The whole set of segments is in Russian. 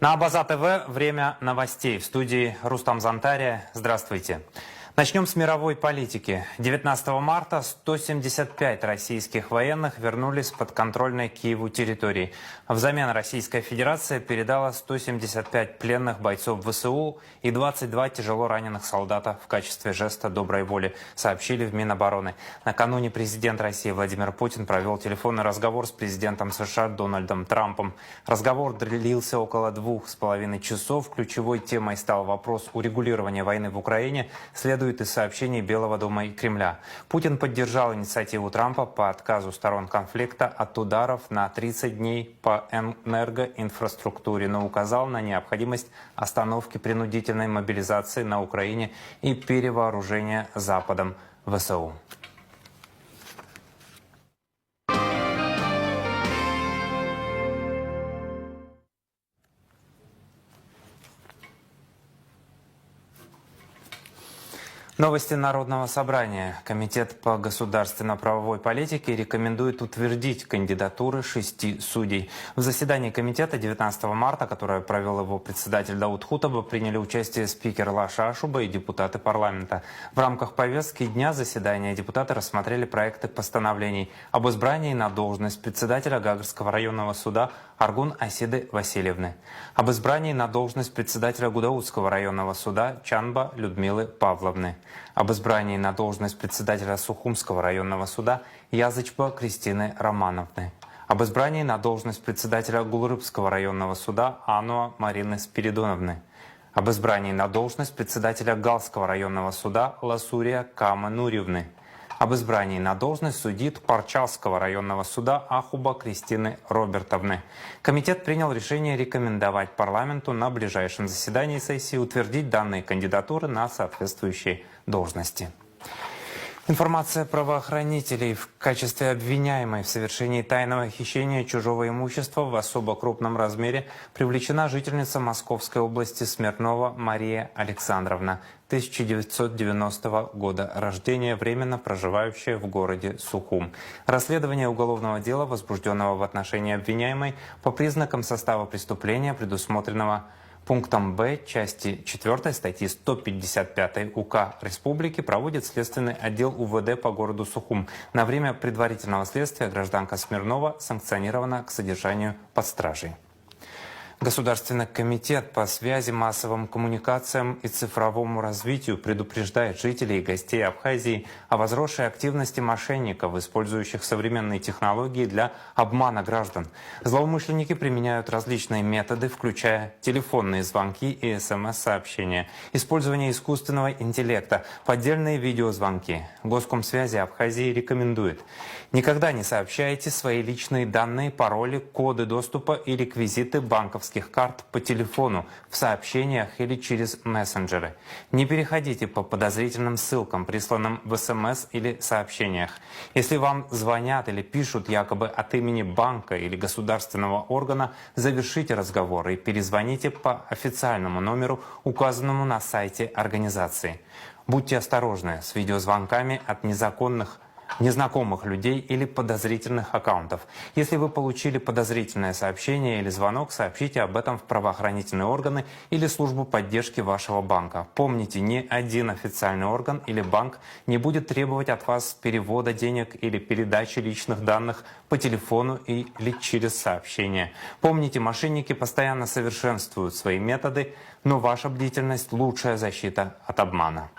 На Абаза ТВ время новостей. В студии Рустам Зантария. Здравствуйте. Начнем с мировой политики. 19 марта 175 российских военных вернулись с подконтрольной Киеву территории. Взамен Российская Федерация передала 175 пленных бойцов ВСУ и 22 тяжело раненых солдата в качестве жеста доброй воли, сообщили в Минобороны. Накануне президент России Владимир Путин провел телефонный разговор с президентом США Дональдом Трампом. Разговор длился около 2,5 часов. Ключевой темой стал вопрос урегулирования войны в Украине, следует из сообщений Белого дома и Кремля. Путин поддержал инициативу Трампа по отказу сторон конфликта от ударов на 30 дней по энергоинфраструктуре, но указал на необходимость остановки принудительной мобилизации на Украине и перевооружения Западом ВСУ. Новости Народного собрания. Комитет по государственно-правовой политике рекомендует утвердить кандидатуры 6 судей. В заседании комитета 19 марта, которое провел его председатель Дауд Хутаба, приняли участие спикер Лаша Ашуба и депутаты парламента. В рамках повестки дня заседания депутаты рассмотрели проекты постановлений об избрании на должность председателя Гагарского районного суда Аргун Асиды Васильевны, об избрании на должность председателя Гудаутского районного суда Чанба Людмилы Павловны, об избрании на должность председателя Сухумского районного суда Язычба Кристины Романовны, об избрании на должность председателя Гулрыбского районного суда Ануа Марины Спиридоновны, об избрании на должность председателя Галского районного суда Ласурия Камы Нурьевны, об избрании на должность судьи Тпарчалского районного суда Ахуба Кристины Робертовны. Комитет принял решение рекомендовать парламенту на ближайшем заседании сессии утвердить данные кандидатуры на соответствующие должности. Информация правоохранителей: в качестве обвиняемой в совершении тайного хищения чужого имущества в особо крупном размере привлечена жительница Московской области Смирнова Мария Александровна, 1990 года рождения, временно проживающая в городе Сухум. Расследование уголовного дела, возбужденного в отношении обвиняемой по признакам состава преступления, предусмотренного пунктом Б части 4 статьи 155 УК Республики, проводит Следственный отдел УВД по городу Сухум. На время предварительного следствия гражданка Смирнова санкционирована к содержанию под стражей. Государственный комитет по связи, массовым коммуникациям и цифровому развитию предупреждает жителей и гостей Абхазии о возросшей активности мошенников, использующих современные технологии для обмана граждан. Злоумышленники применяют различные методы, включая телефонные звонки и СМС-сообщения, использование искусственного интеллекта, поддельные видеозвонки. Госкомсвязи Абхазии рекомендует: никогда не сообщайте свои личные данные, пароли, коды доступа и реквизиты банковских карт по телефону, в сообщениях или через мессенджеры. Не переходите по подозрительным ссылкам, присланным в СМС или сообщениях. Если вам звонят или пишут якобы от имени банка или государственного органа, завершите разговор и перезвоните по официальному номеру, указанному на сайте организации. Будьте осторожны с видеозвонками от незнакомых людей или подозрительных аккаунтов. Если вы получили подозрительное сообщение или звонок, сообщите об этом в правоохранительные органы или службу поддержки вашего банка. Помните, ни один официальный орган или банк не будет требовать от вас перевода денег или передачи личных данных по телефону или через сообщение. Помните, мошенники постоянно совершенствуют свои методы, но ваша бдительность – лучшая защита от обмана.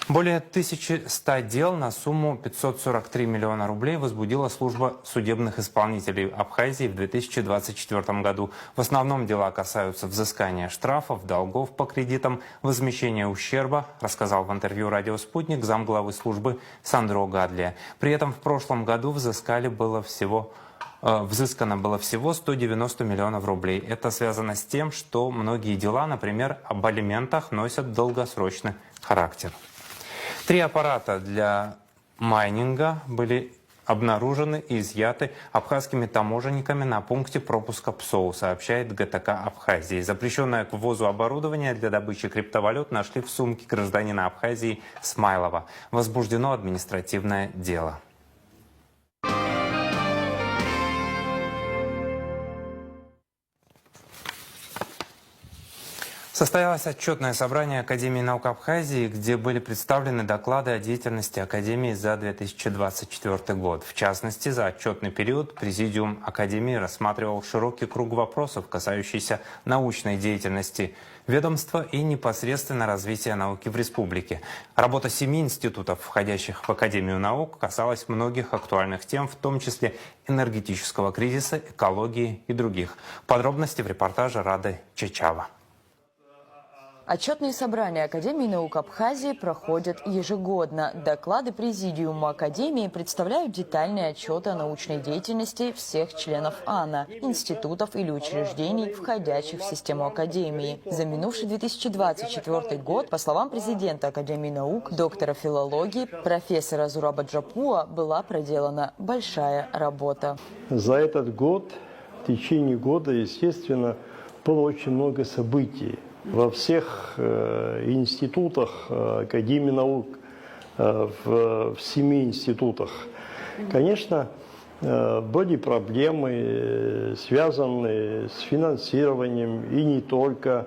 Более 1100 дел на сумму 543 миллиона рублей возбудила служба судебных исполнителей Абхазии в 2024 году. В основном дела касаются взыскания штрафов, долгов по кредитам, возмещения ущерба, рассказал в интервью «Радио Спутник» замглавы службы Сандро Гадлия. При этом в прошлом году взыскано было всего 190 миллионов рублей. Это связано с тем, что многие дела, например, об алиментах, носят долгосрочный характер. 3 аппарата для майнинга были обнаружены и изъяты абхазскими таможенниками на пункте пропуска ПСОУ, сообщает ГТК Абхазии. Запрещенное к ввозу оборудование для добычи криптовалют нашли в сумке гражданина Абхазии Смайлова. Возбуждено административное дело. Состоялось отчетное собрание Академии наук Абхазии, где были представлены доклады о деятельности Академии за 2024 год. В частности, за отчетный период Президиум Академии рассматривал широкий круг вопросов, касающихся научной деятельности ведомства и непосредственно развития науки в республике. Работа 7 институтов, входящих в Академию наук, касалась многих актуальных тем, в том числе энергетического кризиса, экологии и других. Подробности в репортаже Рады Чечава. Отчетные собрания Академии наук Абхазии проходят ежегодно. Доклады Президиума Академии представляют детальные отчеты о научной деятельности всех членов АНА, институтов или учреждений, входящих в систему Академии. За минувший 2024 год, по словам президента Академии наук, доктора филологии, профессора Зураба Джапуа, была проделана большая работа. За этот год, в течение года, естественно, было очень много событий. Во всех институтах Академии наук, в 7 институтах. Конечно, были проблемы, связанные с финансированием, и не только.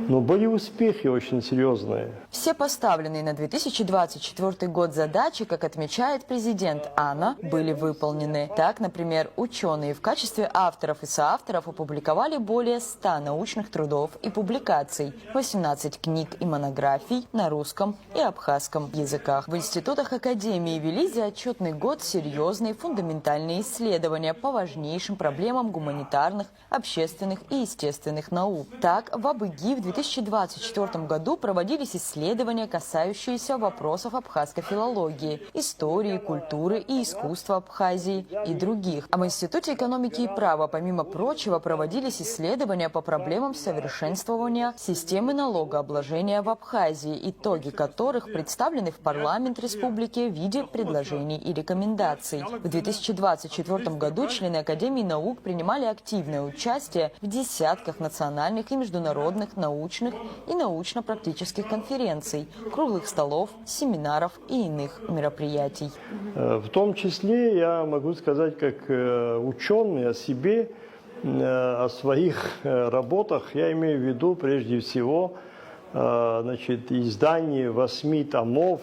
Но были успехи очень серьезные. Все поставленные на 2024 год задачи, как отмечает президент АНА, были выполнены. Так, например, ученые в качестве авторов и соавторов опубликовали более 100 научных трудов и публикаций, 18 книг и монографий на русском и абхазском языках. В институтах Академии вели за отчетный год серьезные фундаментальные исследования по важнейшим проблемам гуманитарных, общественных и естественных наук. Так, в Абыги в 2024 году проводились исследования, касающиеся вопросов абхазской филологии, истории, культуры и искусства Абхазии и других. А в Институте экономики и права, помимо прочего, проводились исследования по проблемам совершенствования системы налогообложения в Абхазии, итоги которых представлены в парламент республики в виде предложений и рекомендаций. В 2024 году члены Академии наук принимали активное участие в десятках национальных и международных научных и научно-практических конференций, круглых столов, семинаров и иных мероприятий. В том числе я могу сказать, как ученый о себе, о своих работах, я имею в виду прежде всего издание 8 томов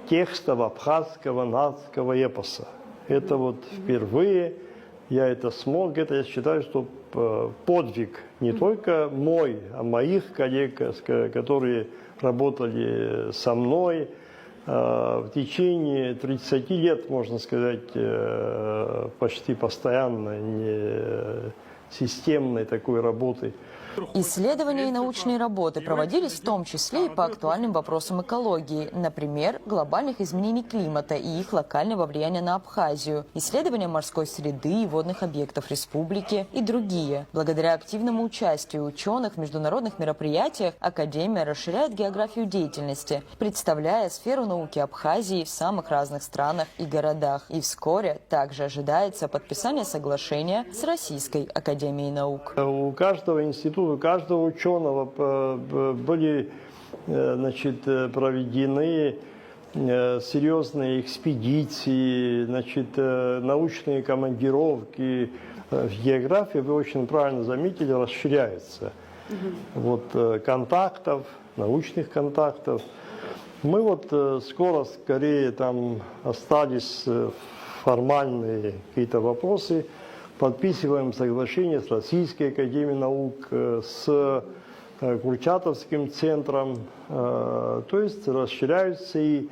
текстов абхазского нацкого эпоса. Это вот впервые я это смог, это я считаю, что подвиг не только мой, а моих коллег, которые работали со мной в течение 30 лет, можно сказать, почти постоянно, системной такой работы. Исследования и научные работы проводились в том числе и по актуальным вопросам экологии, например, глобальных изменений климата и их локального влияния на Абхазию, исследования морской среды и водных объектов республики и другие. Благодаря активному участию ученых в международных мероприятиях Академия расширяет географию деятельности, представляя сферу науки Абхазии в самых разных странах и городах. И вскоре также ожидается подписание соглашения с Российской Академией наук. У каждого института, у каждого ученого были проведены серьезные экспедиции, научные командировки. География, вы очень правильно заметили, расширяется. Контактов, научных контактов. Мы скорее там остались формальные какие-то вопросы. Подписываем соглашение с Российской Академией наук, с Курчатовским центром. То есть расширяются и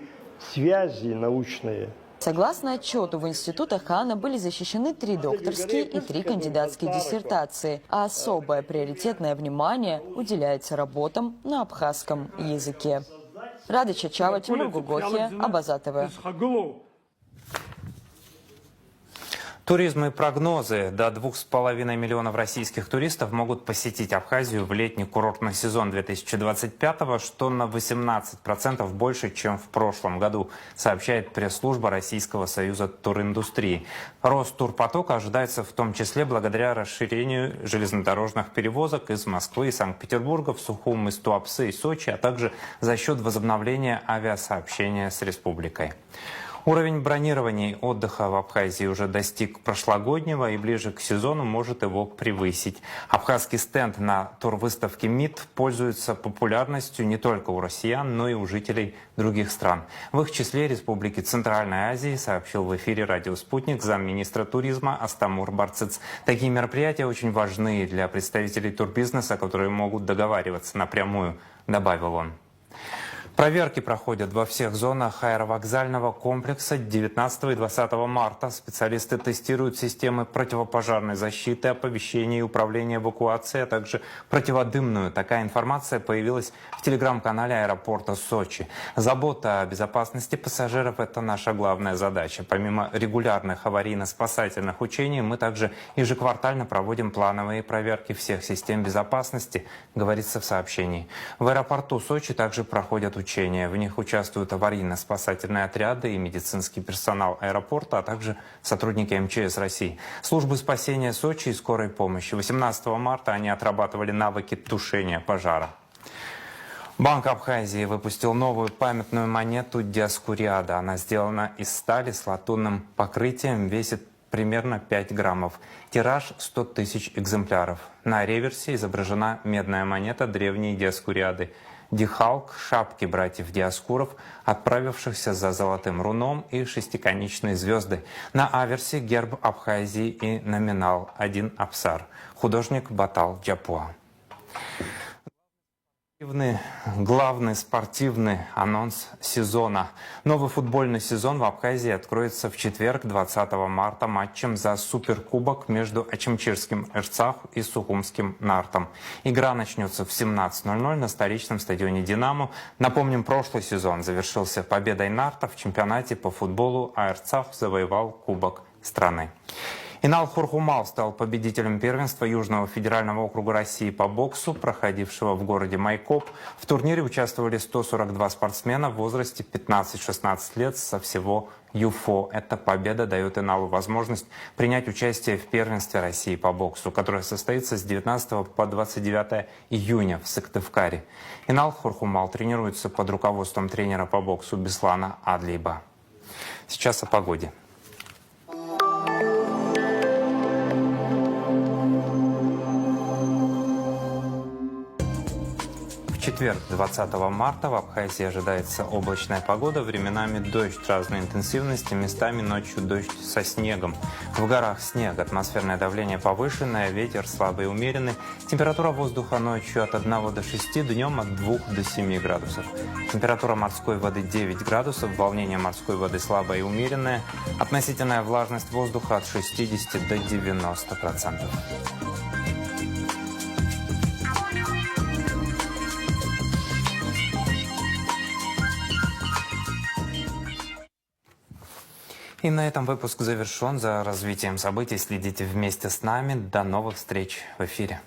связи научные. Согласно отчету, в институтах АНА были защищены 3 докторские и 3 кандидатские диссертации, а особое приоритетное внимание уделяется работам на абхазском языке. Рада Чечава, Тимур Гугохия, Абаза ТВ. Туризм и прогнозы. До 2,5 миллионов российских туристов могут посетить Абхазию в летний курортный сезон 2025-го, что на 18% больше, чем в прошлом году, сообщает пресс-служба Российского союза туриндустрии. Рост турпотока ожидается в том числе благодаря расширению железнодорожных перевозок из Москвы и Санкт-Петербурга в Сухум, из Туапсе и Сочи, а также за счет возобновления авиасообщения с республикой. Уровень бронирований отдыха в Абхазии уже достиг прошлогоднего и ближе к сезону может его превысить. Абхазский стенд на турвыставке МИД пользуется популярностью не только у россиян, но и у жителей других стран. В их числе Республики Центральной Азии, сообщил в эфире «Радио Спутник» замминистра туризма Астамур Барцыц. Такие мероприятия очень важны для представителей турбизнеса, которые могут договариваться напрямую, добавил он. Проверки проходят во всех зонах аэровокзального комплекса 19 и 20 марта. Специалисты тестируют системы противопожарной защиты, оповещения и управления эвакуацией, а также противодымную. Такая информация появилась в телеграм-канале аэропорта Сочи. Забота о безопасности пассажиров – это наша главная задача. Помимо регулярных аварийно-спасательных учений, мы также ежеквартально проводим плановые проверки всех систем безопасности, говорится в сообщении. В аэропорту Сочи также проходят учения. В них участвуют аварийно-спасательные отряды и медицинский персонал аэропорта, а также сотрудники МЧС России. Службы спасения Сочи и скорой помощи. 18 марта они отрабатывали навыки тушения пожара. Банк Абхазии выпустил новую памятную монету Диаскуриада. Она сделана из стали с латунным покрытием, весит примерно 5 граммов. Тираж 100 тысяч экземпляров. На реверсе изображена медная монета древней Диаскуриады. Дихалк, шапки братьев Диаскуров, отправившихся за золотым руном и шестиконечной звезды. На аверсе герб Абхазии и номинал 1 апсар. Художник Батал Джапуа. Главный спортивный анонс сезона. Новый футбольный сезон в Абхазии откроется в четверг, 20 марта, матчем за суперкубок между Ачимчирским Эрцах и Сухумским Нартом. Игра начнется в 17:00 на столичном стадионе «Динамо». Напомним, прошлый сезон завершился победой Нарта в чемпионате по футболу, а Эрцах завоевал Кубок страны. Инал Хурхумал стал победителем первенства Южного федерального округа России по боксу, проходившего в городе Майкоп. В турнире участвовали 142 спортсмена в возрасте 15-16 лет со всего ЮФО. Эта победа дает Иналу возможность принять участие в первенстве России по боксу, которое состоится с 19 по 29 июня в Сыктывкаре. Инал Хурхумал тренируется под руководством тренера по боксу Беслана Адлиба. Сейчас о погоде. В четверг, 20 марта, в Абхазии ожидается облачная погода, временами дождь разной интенсивности, местами ночью дождь со снегом. В горах снег, атмосферное давление повышенное, ветер слабый и умеренный. Температура воздуха ночью от 1 до 6, днем от 2 до 7 градусов. Температура морской воды 9 градусов, волнение морской воды слабое и умеренное. Относительная влажность воздуха от 60 до 90%. И на этом выпуск завершен. За развитием событий следите вместе с нами. До новых встреч в эфире.